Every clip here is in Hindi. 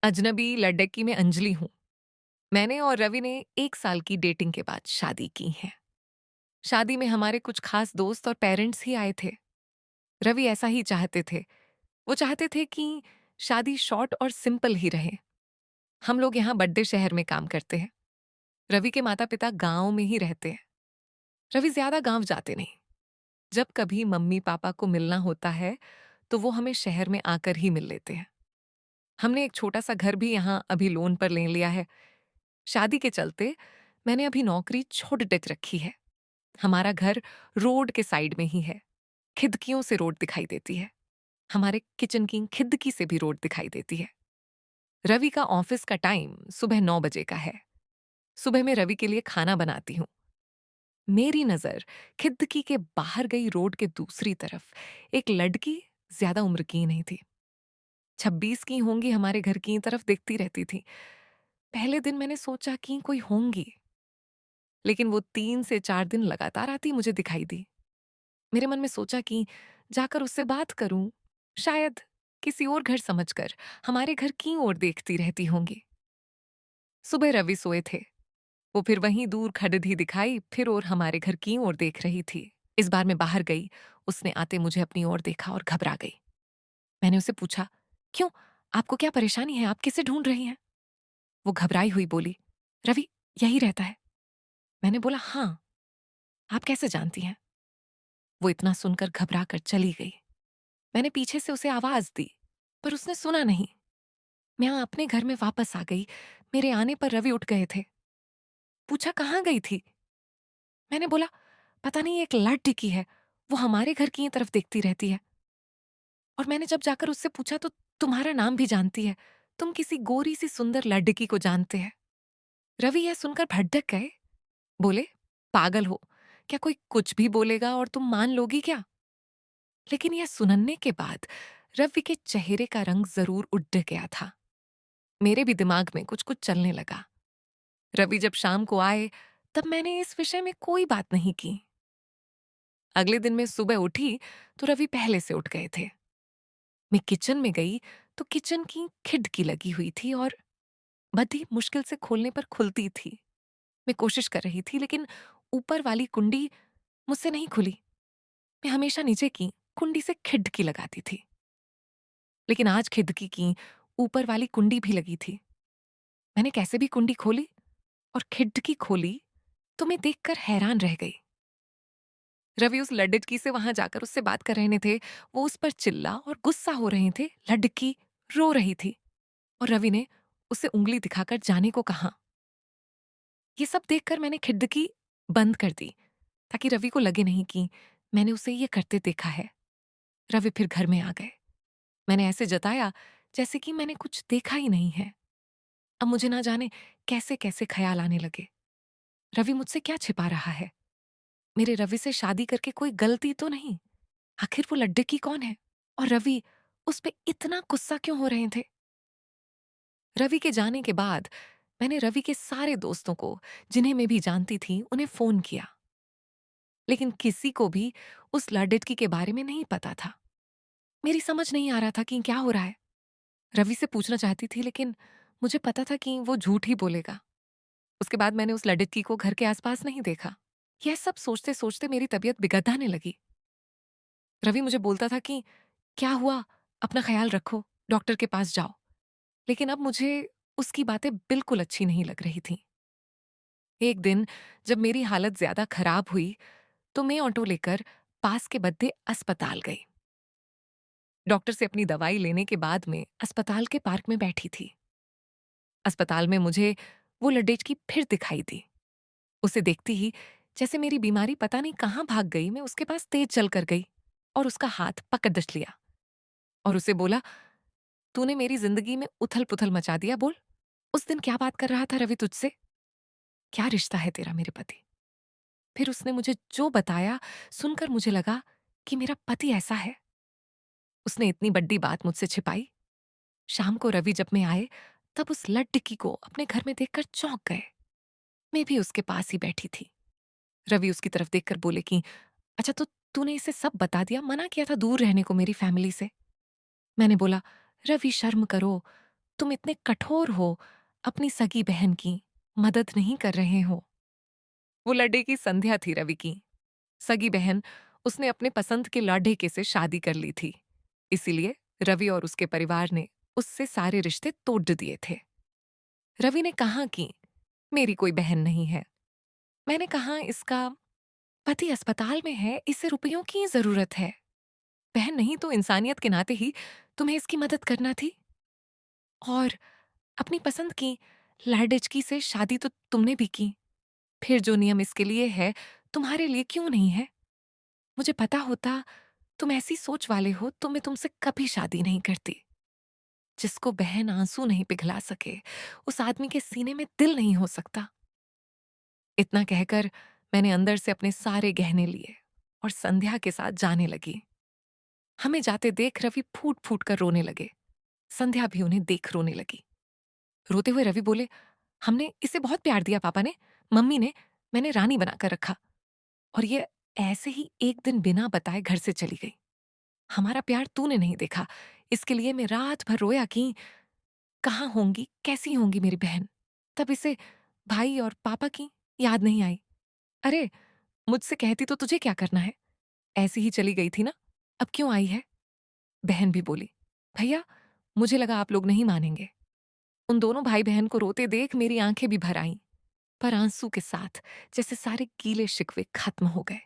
अजनबी लड़की में अंजलि हूँ। मैंने और रवि ने 1 साल की डेटिंग के बाद शादी की है। शादी में हमारे कुछ खास दोस्त और पेरेंट्स ही आए थे। रवि ऐसा ही चाहते थे। वो चाहते थे कि शादी शॉर्ट और सिंपल ही रहे। हम लोग यहाँ बड्डे शहर में काम करते हैं। रवि के माता-पिता गाँव में ही रहते हैं। रवि ज़्यादा गाँव जाते नहीं। जब कभी मम्मी-पापा को मिलना होता है, तो वो हमें शहर में आकर ही मिल लेते हैं। हमने एक छोटा-सा घर भी यहाँ अभी लोन पर ले लिया है। शादी के चलते मैंने अभी नौकरी छोड़ देख रखी है। हमारा घर रोड के साइड में ही है। खिड़कियों से रोड दिखाई देती है। हमारे किचन की खिड़की से भी रोड दिखाई देती है। रवि का ऑफिस का टाइम सुबह 9 बजे का है। सुबह में रवि के लिए खाना बनाती हूँ। मेरी नजर खिड़की के बाहर गई रोड के दूसरी तरफ एक लड़की ज्यादा उम्र की नहीं थी। 26 की होंगी, हमारे घर की तरफ देखती रहती थी। पहले दिन मैंने सोचा कि कोई होंगी, लेकिन वो 3 से 4 दिन लगातार आती मुझे दिखाई दी। मेरे मन में सोचा कि जाकर उससे बात करूं, शायद किसी और घर समझकर हमारे घर की ओर देखती रहती होंगी। सुबह रवि सोए थे। वो फिर वहीं दूर खड़दी दिखाई, फिर और हमारे घर की ओर देख रही थी। इस बार मैं बाहर गई। उसने आते मुझे अपनी ओर देखा और घबरा गई। मैंने उसे पूछा, क्यों, आपको क्या परेशानी है, आप किसे ढूंढ रही हैं? वो घबराई हुई बोली, रवि यही रहता है। मैंने बोला, हाँ, आप कैसे जानती हैं? वो इतना सुनकर घबरा कर चली गई। मैंने पीछे से उसे आवाज दी, पर उसने सुना नहीं। मैं अपने घर में वापस आ गई। मेरे आने पर रवि उठ गए थे। पूछा, कहाँ गई थी? मैंने बोला, पता नहीं, एक लड़की है, वो हमारे घर की तरफ देखती रहती है। और मैंने जब जाकर उससे पूछा तो तुम्हारा नाम भी जानती है, तुम किसी गोरी सी सुंदर लड़की को जानते हैं। रवि यह सुनकर भड़क गए। बोले, पागल हो क्या, कोई कुछ भी बोलेगा और तुम मान लोगी क्या? लेकिन यह सुनने के बाद रवि के चेहरे का रंग जरूर उड़ गया था। मेरे भी दिमाग में कुछ कुछ चलने लगा। रवि जब शाम को आए, तब मैंने इस विषय में कोई बात नहीं की। अगले दिन मैं सुबह उठी तो रवि पहले से उठ गए थे। मैं किचन में गई तो किचन की खिड़की लगी हुई थी और बड़ी मुश्किल से खोलने पर खुलती थी। मैं कोशिश कर रही थी, लेकिन ऊपर वाली कुंडी मुझसे नहीं खुली। मैं हमेशा नीचे की कुंडी से खिड़की लगाती थी, लेकिन आज खिड़की की ऊपर वाली कुंडी भी लगी थी। मैंने कैसे भी कुंडी खोली और खिड़की खोली तो मैं देखकर हैरान रह गई। रवि उस लड़की से वहां जाकर उससे बात कर रहे थे। वो उस पर चिल्ला और गुस्सा हो रहे थे। लड़की रो रही थी और रवि ने उसे उंगली दिखाकर जाने को कहा। ये सब देखकर मैंने खिड़की बंद कर दी, ताकि रवि को लगे नहीं कि मैंने उसे ये करते देखा है। रवि फिर घर में आ गए। मैंने ऐसे जताया जैसे कि मैंने कुछ देखा ही नहीं है। अब मुझे ना जाने कैसे कैसे ख्याल आने लगे। रवि मुझसे क्या छिपा रहा है? मेरे रवि से शादी करके कोई गलती तो नहीं? आखिर वो लड्डकी कौन है? और रवि उस पे इतना गुस्सा क्यों हो रहे थे? रवि के जाने के बाद मैंने रवि के सारे दोस्तों को, जिन्हें मैं भी जानती थी, उन्हें फोन किया, लेकिन किसी को भी उस लड़की के बारे में नहीं पता था। मेरी समझ नहीं आ रहा था कि क्या हो रहा है। रवि से पूछना चाहती थी, लेकिन मुझे पता था कि वो झूठ ही बोलेगा। उसके बाद मैंने उस लड़की को घर के आसपास नहीं देखा। यह सब सोचते सोचते मेरी तबीयत बिगड़ने लगी। रवि मुझे बोलता था कि क्या हुआ, अपना ख्याल रखो, डॉक्टर के पास जाओ। लेकिन अब मुझे उसकी बातें बिल्कुल अच्छी नहीं लग रही थी। एक दिन जब मेरी हालत ज्यादा खराब हुई तो मैं ऑटो लेकर पास के बद्दे अस्पताल गई। डॉक्टर से अपनी दवाई लेने के बाद में अस्पताल के पार्क में बैठी थी। अस्पताल में मुझे वो लड़की फिर दिखाई दी। उसे देखती ही जैसे मेरी बीमारी पता नहीं कहाँ भाग गई, मैं उसके पास तेज चल कर गई और उसका हाथ पकड़ दस लिया और उसे बोला, तूने मेरी जिंदगी में उथल पुथल मचा दिया। बोल, उस दिन क्या बात कर रहा था रवि तुझसे? क्या रिश्ता है तेरा मेरे पति? फिर उसने मुझे जो बताया, सुनकर मुझे लगा कि मेरा पति ऐसा है। उसने इतनी बड़ी बात मुझसे छिपाई। शाम को रवि जब मैं आए, तब उस लड़की को अपने घर में देखकर चौंक गए। मैं भी उसके पास ही बैठी थी। रवि उसकी तरफ देखकर बोले कि अच्छा, तो तूने इसे सब बता दिया? मना किया था दूर रहने को मेरी फैमिली से। मैंने बोला, रवि शर्म करो, तुम इतने कठोर हो, अपनी सगी बहन की मदद नहीं कर रहे हो। वो लड़के की संध्या थी रवि की। सगी बहन, उसने अपने पसंद के लाढ़ेके से शादी कर ली थी। इसीलिए रवि और उसके परिवार ने उससे सारे रिश्ते तोड़ दिए थे। रवि ने कहा कि मेरी कोई बहन नहीं है। मैंने कहा इसका पति अस्पताल में है, इसे रुपयों की जरूरत है। बहन नहीं तो इंसानियत के नाते ही तुम्हें इसकी मदद करना थी। और अपनी पसंद की लाडजकी से शादी तो तुमने भी की। फिर जो नियम इसके लिए है, तुम्हारे लिए क्यों नहीं है? मुझे पता होता तुम ऐसी सोच वाले हो तो मैं तुमसे कभी शादी नहीं करती। जिसको बहन आंसू नहीं पिघला सके, उस आदमी के सीने में दिल नहीं हो सकता। इतना कहकर मैंने अंदर से अपने सारे गहने लिए और संध्या के साथ जाने लगी। हमें जाते देख रवि फूट फूट कर रोने लगे। संध्या भी उन्हें देख रोने लगी। रोते हुए रवि बोले, हमने इसे बहुत प्यार दिया पापा ने, मम्मी ने, मैंने रानी बनाकर रखा। और ये ऐसे ही एक दिन बिना बताए घर से चली गई। हमारा प्यार तूने नहीं देखा, इसके लिए मैं रात भर रोया कि कहाँ होंगी, कैसी होंगी मेरी बहन। तब इसे भाई और पापा की याद नहीं आई। अरे, मुझसे कहती तो तुझे क्या करना है? ऐसी ही चली गई थी ना, अब क्यों आई है? बहन भी बोली, भैया, मुझे लगा आप लोग नहीं मानेंगे। उन दोनों भाई बहन को रोते देख मेरी आंखें भी भर आईं, पर आंसू के साथ जैसे सारे गीले शिकवे खत्म हो गए।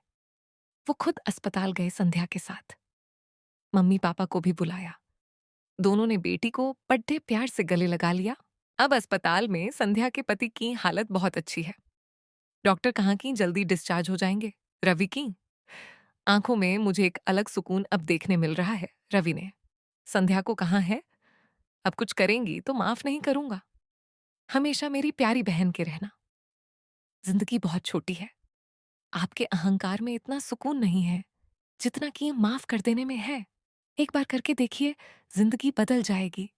वो खुद अस्पताल गए संध्या के साथ। मम्मी पापा को भी बुलाया। दोनों ने बेटी को बड़े प्यार से गले लगा लिया। अब अस्पताल में संध्या के पति की हालत बहुत अच्छी है। डॉक्टर कहाँ की जल्दी डिस्चार्ज हो जाएंगे। रवि की आंखों में मुझे एक अलग सुकून अब देखने मिल रहा है। रवि ने संध्या को कहा है, अब कुछ करेंगी तो माफ नहीं करूंगा। हमेशा मेरी प्यारी बहन के रहना। जिंदगी बहुत छोटी है। आपके अहंकार में इतना सुकून नहीं है जितना कि माफ कर देने में है। एक बार करके देखिए, जिंदगी बदल जाएगी।